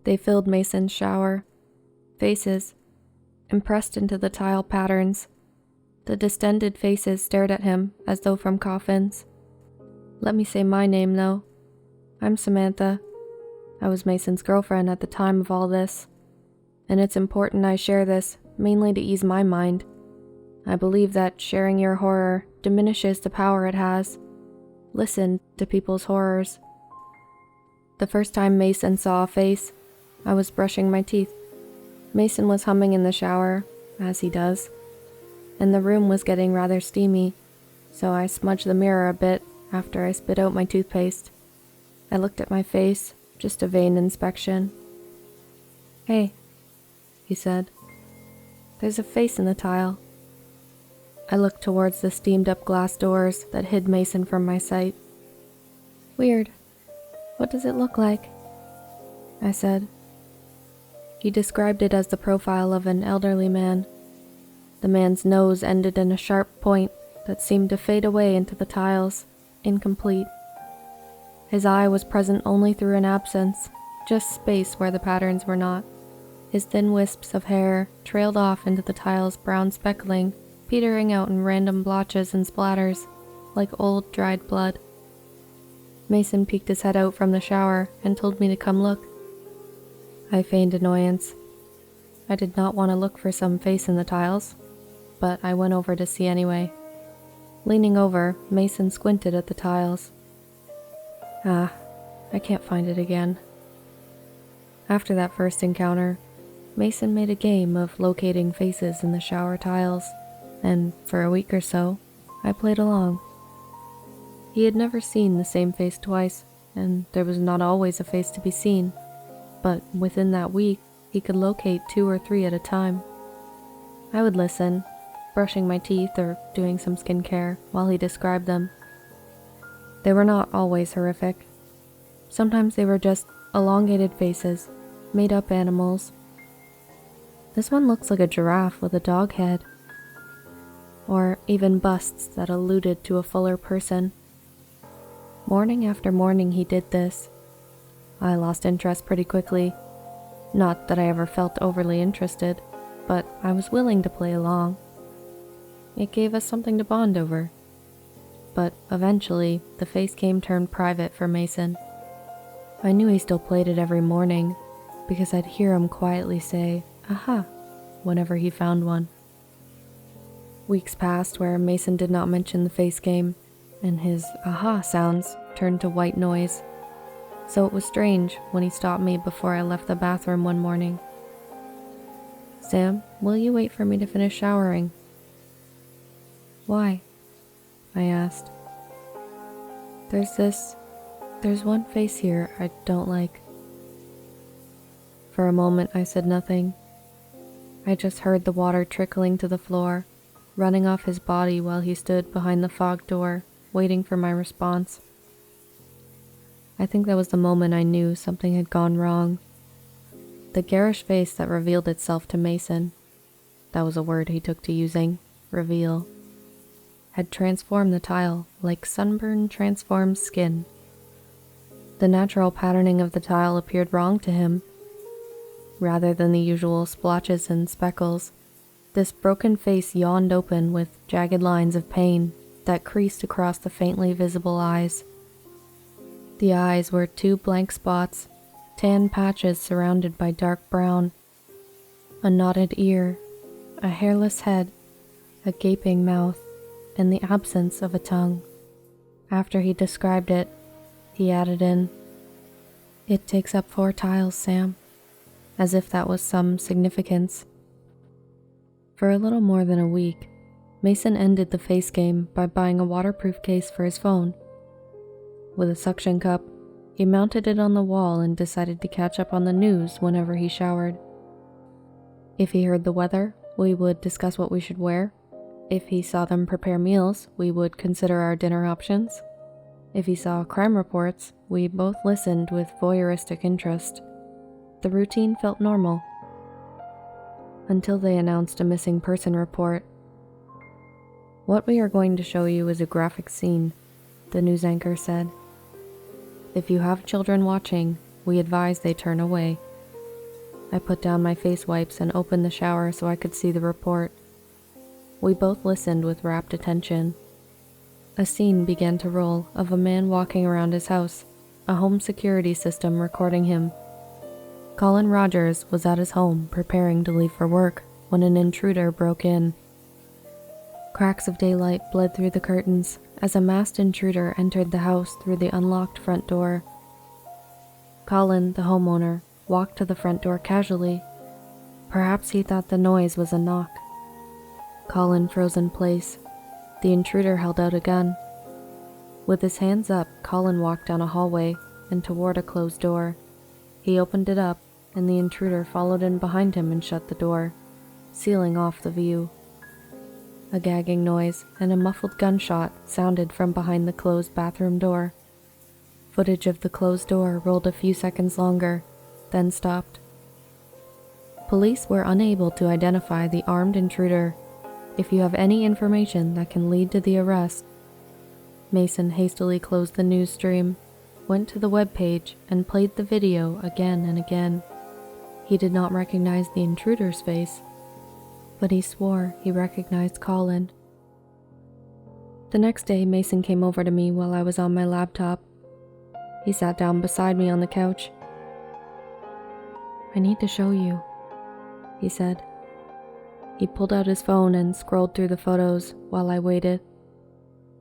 They filled Mason's shower. Faces, impressed into the tile patterns. The distended faces stared at him as though from coffins. Let me say my name, though. I'm Samantha. I was Mason's girlfriend at the time of all this, and it's important I share this, mainly to ease my mind. I believe that sharing your horror diminishes the power it has. Listen to people's horrors. The first time Mason saw a face, I was brushing my teeth. Mason was humming in the shower, as he does, and the room was getting rather steamy, so I smudged the mirror a bit after I spit out my toothpaste. I looked at my face, just a vain inspection. "Hey," he said. "There's a face in the tile." I looked towards the steamed-up glass doors that hid Mason from my sight. "Weird. What does it look like?" I said. He described it as the profile of an elderly man. The man's nose ended in a sharp point that seemed to fade away into the tiles, incomplete. His eye was present only through an absence, just space where the patterns were not. His thin wisps of hair trailed off into the tile's brown speckling, petering out in random blotches and splatters, like old dried blood. Mason peeked his head out from the shower and told me to come look. I feigned annoyance. I did not want to look for some face in the tiles, but I went over to see anyway. Leaning over, Mason squinted at the tiles. I can't find it again. After that first encounter, Mason made a game of locating faces in the shower tiles, and for a week or so, I played along. He had never seen the same face twice, and there was not always a face to be seen, but within that week, he could locate 2 or 3 at a time. I would listen, brushing my teeth or doing some skincare while he described them. They were not always horrific. Sometimes they were just elongated faces, made-up animals. This one looks like a giraffe with a dog head. Or even busts that alluded to a fuller person. Morning after morning he did this. I lost interest pretty quickly. Not that I ever felt overly interested, but I was willing to play along. It gave us something to bond over. But eventually, the face game turned private for Mason. I knew he still played it every morning, because I'd hear him quietly say, "Aha," whenever he found one. Weeks passed where Mason did not mention the face game, and his aha sounds turned to white noise. So it was strange when he stopped me before I left the bathroom one morning. "Sam, will you wait for me to finish showering?" "Why?" I asked. There's one face here I don't like." For a moment I said nothing. I just heard the water trickling to the floor, running off his body while he stood behind the fog door, waiting for my response. I think that was the moment I knew something had gone wrong. The garish face that revealed itself to Mason, that was a word he took to using, reveal, had transformed the tile like sunburn transforms skin. The natural patterning of the tile appeared wrong to him. Rather than the usual splotches and speckles, this broken face yawned open with jagged lines of pain that creased across the faintly visible eyes. The eyes were 2 blank spots, tan patches surrounded by dark brown, a knotted ear, a hairless head, a gaping mouth, and the absence of a tongue. After he described it, he added in, "It takes up 4 tiles, Sam," as if that was some significance. For a little more than a week, Mason ended the face game by buying a waterproof case for his phone. With a suction cup, he mounted it on the wall and decided to catch up on the news whenever he showered. If he heard the weather, we would discuss what we should wear. If he saw them prepare meals, we would consider our dinner options. If he saw crime reports, we both listened with voyeuristic interest. The routine felt normal. Until they announced a missing person report. "What we are going to show you is a graphic scene," the news anchor said. "If you have children watching, we advise they turn away. I put down my face wipes and opened the shower so I could see the report. We both listened with rapt attention. A scene began to roll of a man walking around his house, a home security system recording him. Colin Rogers was at his home preparing to leave for work when an intruder broke in. Cracks of daylight bled through the curtains as a masked intruder entered the house through the unlocked front door. Colin, the homeowner, walked to the front door casually. Perhaps he thought the noise was a knock. Colin froze in place. The intruder held out a gun. With his hands up, Colin walked down a hallway and toward a closed door. He opened it up, and the intruder followed in behind him and shut the door, sealing off the view. A gagging noise and a muffled gunshot sounded from behind the closed bathroom door. Footage of the closed door rolled a few seconds longer, then stopped. Police were unable to identify the armed intruder. If you have any information that can lead to the arrest. Mason hastily closed the news stream, went to the web page, and played the video again and again. He did not recognize the intruder's face, but he swore he recognized Colin. The next day, Mason came over to me while I was on my laptop. He sat down beside me on the couch. "I need to show you," he said. He pulled out his phone and scrolled through the photos while I waited.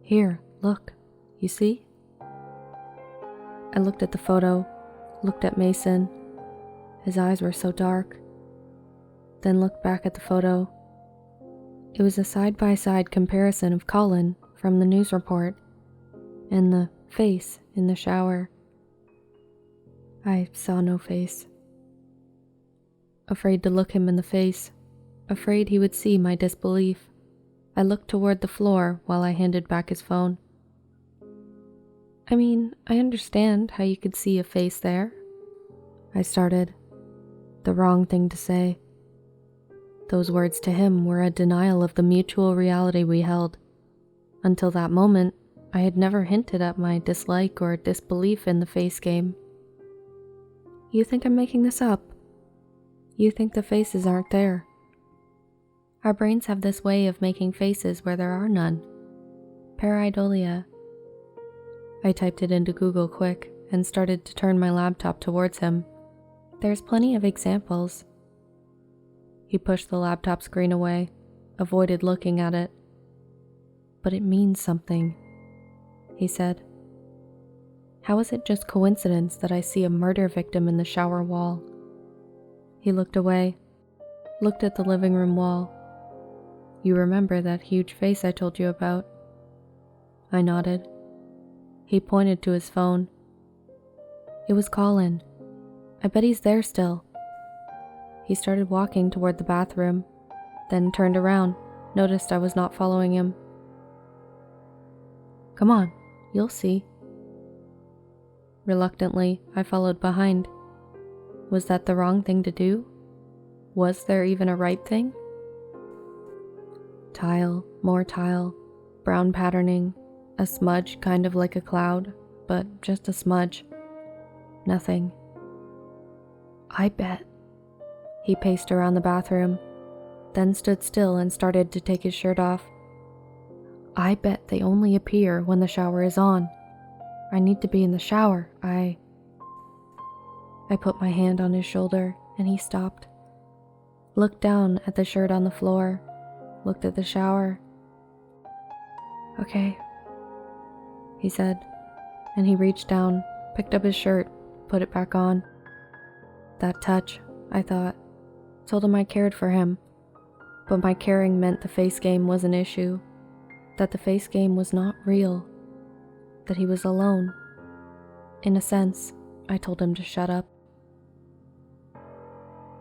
"Here, look, you see?" I looked at the photo, looked at Mason. His eyes were so dark. Then looked back at the photo. It was a side-by-side comparison of Colin from the news report and the face in the shower. I saw no face. Afraid to look him in the face, afraid he would see my disbelief, I looked toward the floor while I handed back his phone. "I mean, I understand how you could see a face there," I started. The wrong thing to say. Those words to him were a denial of the mutual reality we held. Until that moment, I had never hinted at my dislike or disbelief in the face game. "You think I'm making this up? You think the faces aren't there? Our brains have this way of making faces where there are none. Pareidolia." I typed it into Google quick and started to turn my laptop towards him. "There's plenty of examples." He pushed the laptop screen away, avoided looking at it. "But it means something," he said. "How is it just coincidence that I see a murder victim in the shower wall?" He looked away, looked at the living room wall. "You remember that huge face I told you about?" I nodded. He pointed to his phone. "It was Colin. I bet he's there still." He started walking toward the bathroom, then turned around, noticed I was not following him. "Come on, you'll see." Reluctantly, I followed behind. Was that the wrong thing to do? Was there even a right thing? Tile, more tile, brown patterning, a smudge kind of like a cloud, but just a smudge. Nothing. "I bet." He paced around the bathroom, then stood still and started to take his shirt off. "I bet they only appear when the shower is on. I need to be in the shower. I put my hand on his shoulder and he stopped. Looked down at the shirt on the floor, looked at the shower. "Okay," he said, and he reached down, picked up his shirt, put it back on. That touch, I thought, told him I cared for him, but my caring meant the face game was an issue, that the face game was not real, that he was alone. In a sense, I told him to shut up.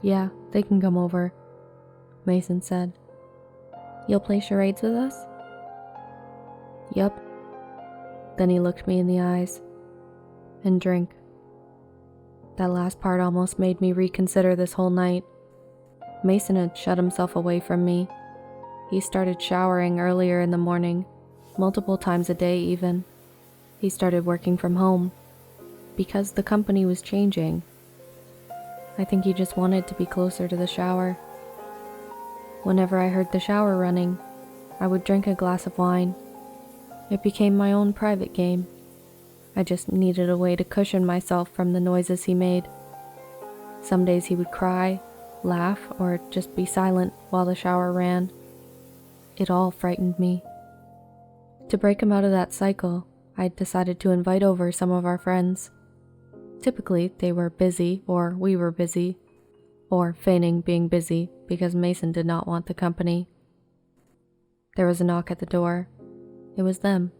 "Yeah, they can come over," Mason said. "You'll play charades with us?" "Yup." Then he looked me in the eyes. "And drink." That last part almost made me reconsider this whole night. Mason had shut himself away from me. He started showering earlier in the morning, multiple times a day even. He started working from home, because the company was changing. I think he just wanted to be closer to the shower. Whenever I heard the shower running, I would drink a glass of wine. It became my own private game. I just needed a way to cushion myself from the noises he made. Some days he would cry, laugh, or just be silent while the shower ran. It all frightened me. To break him out of that cycle, I decided to invite over some of our friends. Typically, they were busy, or we were busy, or feigning being busy because Mason did not want the company. There was a knock at the door. It was them.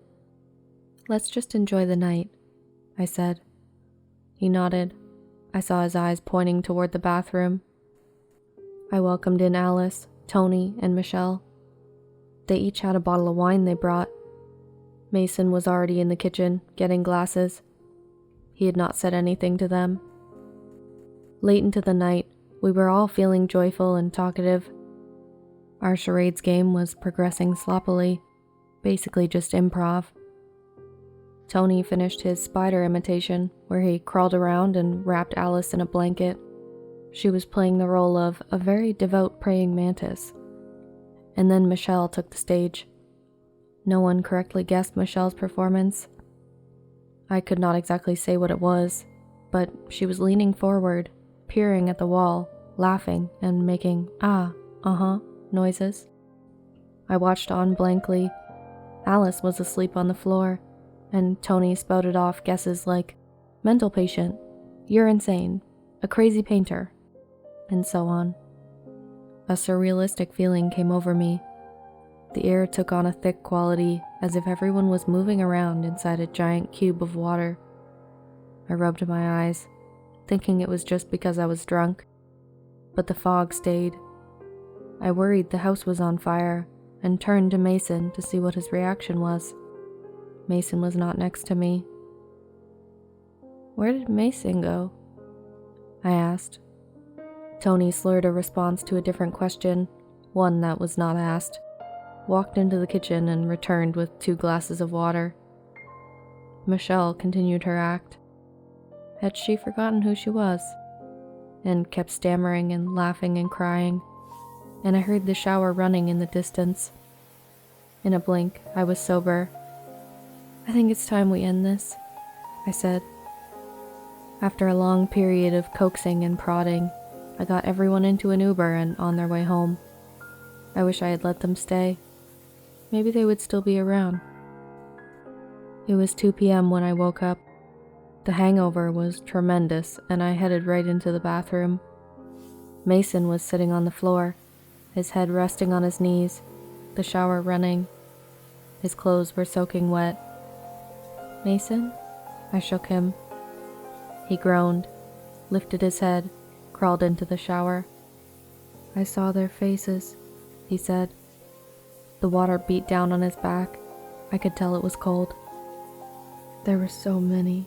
"Let's just enjoy the night," I said. He nodded. I saw his eyes pointing toward the bathroom. I welcomed in Alice, Tony, and Michelle. They each had a bottle of wine they brought. Mason was already in the kitchen, getting glasses. He had not said anything to them. Late into the night, we were all feeling joyful and talkative. Our charades game was progressing sloppily, basically just improv. Tony finished his spider imitation, where he crawled around and wrapped Alice in a blanket. She was playing the role of a very devout praying mantis. And then Michelle took the stage. No one correctly guessed Michelle's performance. I could not exactly say what it was, but she was leaning forward, peering at the wall, laughing and making noises. I watched on blankly. Alice was asleep on the floor, and Tony spouted off guesses like, "mental patient, you're insane, a crazy painter," and so on. A surrealistic feeling came over me. The air took on a thick quality, as if everyone was moving around inside a giant cube of water. I rubbed my eyes, thinking it was just because I was drunk, but the fog stayed. I worried the house was on fire, and turned to Mason to see what his reaction was. Mason was not next to me. "Where did Mason go?" I asked. Tony slurred a response to a different question, one that was not asked, walked into the kitchen and returned with 2 glasses of water. Michelle continued her act. Had she forgotten who she was? And kept stammering and laughing and crying, and I heard the shower running in the distance. In a blink, I was sober. "I think it's time we end this," I said. After a long period of coaxing and prodding, I got everyone into an Uber and on their way home. I wish I had let them stay. Maybe they would still be around. It was 2 p.m. when I woke up. The hangover was tremendous, and I headed right into the bathroom. Mason was sitting on the floor, his head resting on his knees, the shower running. His clothes were soaking wet. "Mason?" I shook him. He groaned, lifted his head, crawled into the shower. "I saw their faces," he said. The water beat down on his back. I could tell it was cold. "There were so many,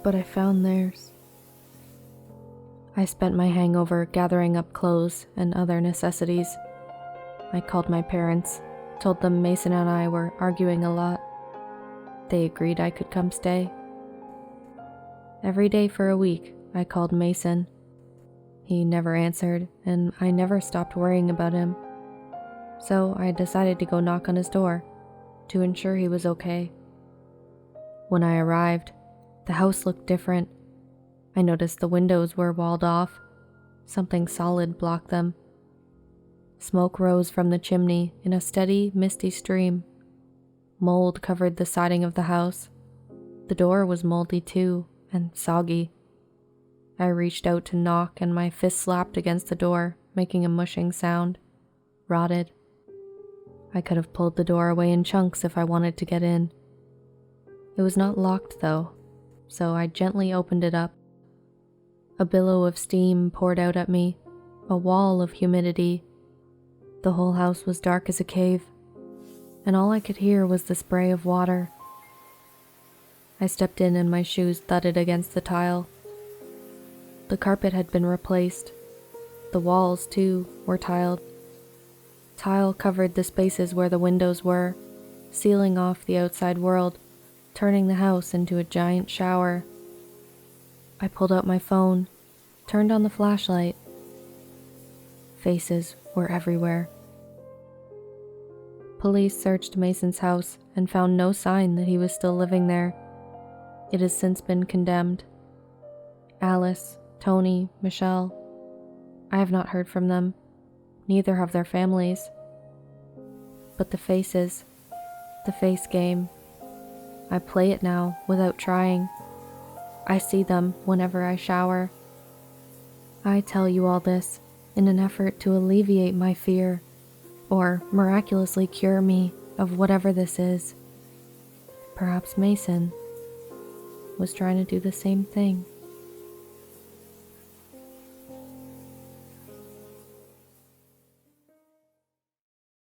but I found theirs." I spent my hangover gathering up clothes and other necessities. I called my parents, told them Mason and I were arguing a lot. They agreed I could come stay. Every day for a week, I called Mason. He never answered, and I never stopped worrying about him. So I decided to go knock on his door to ensure he was okay. When I arrived, the house looked different. I noticed the windows were walled off. Something solid blocked them. Smoke rose from the chimney in a steady, misty stream. Mold covered the siding of the house. The door was moldy too, and soggy. I reached out to knock, and my fist slapped against the door, making a mushing sound. Rotted. I could have pulled the door away in chunks if I wanted to get in. It was not locked though, so I gently opened it up. A billow of steam poured out at me, a wall of humidity. The whole house was dark as a cave, and all I could hear was the spray of water. I stepped in and my shoes thudded against the tile. The carpet had been replaced. The walls, too, were tiled. Tile covered the spaces where the windows were, sealing off the outside world, turning the house into a giant shower. I pulled out my phone. turned on the flashlight. Faces were everywhere. Police searched Mason's house and found no sign that he was still living there. It has since been condemned. Alice, Tony, Michelle. I have not heard from them. Neither have their families. But the faces, the face game. I play it now without trying. I see them whenever I shower. I tell you all this in an effort to alleviate my fear, or miraculously cure me of whatever this is. Perhaps Mason was trying to do the same thing.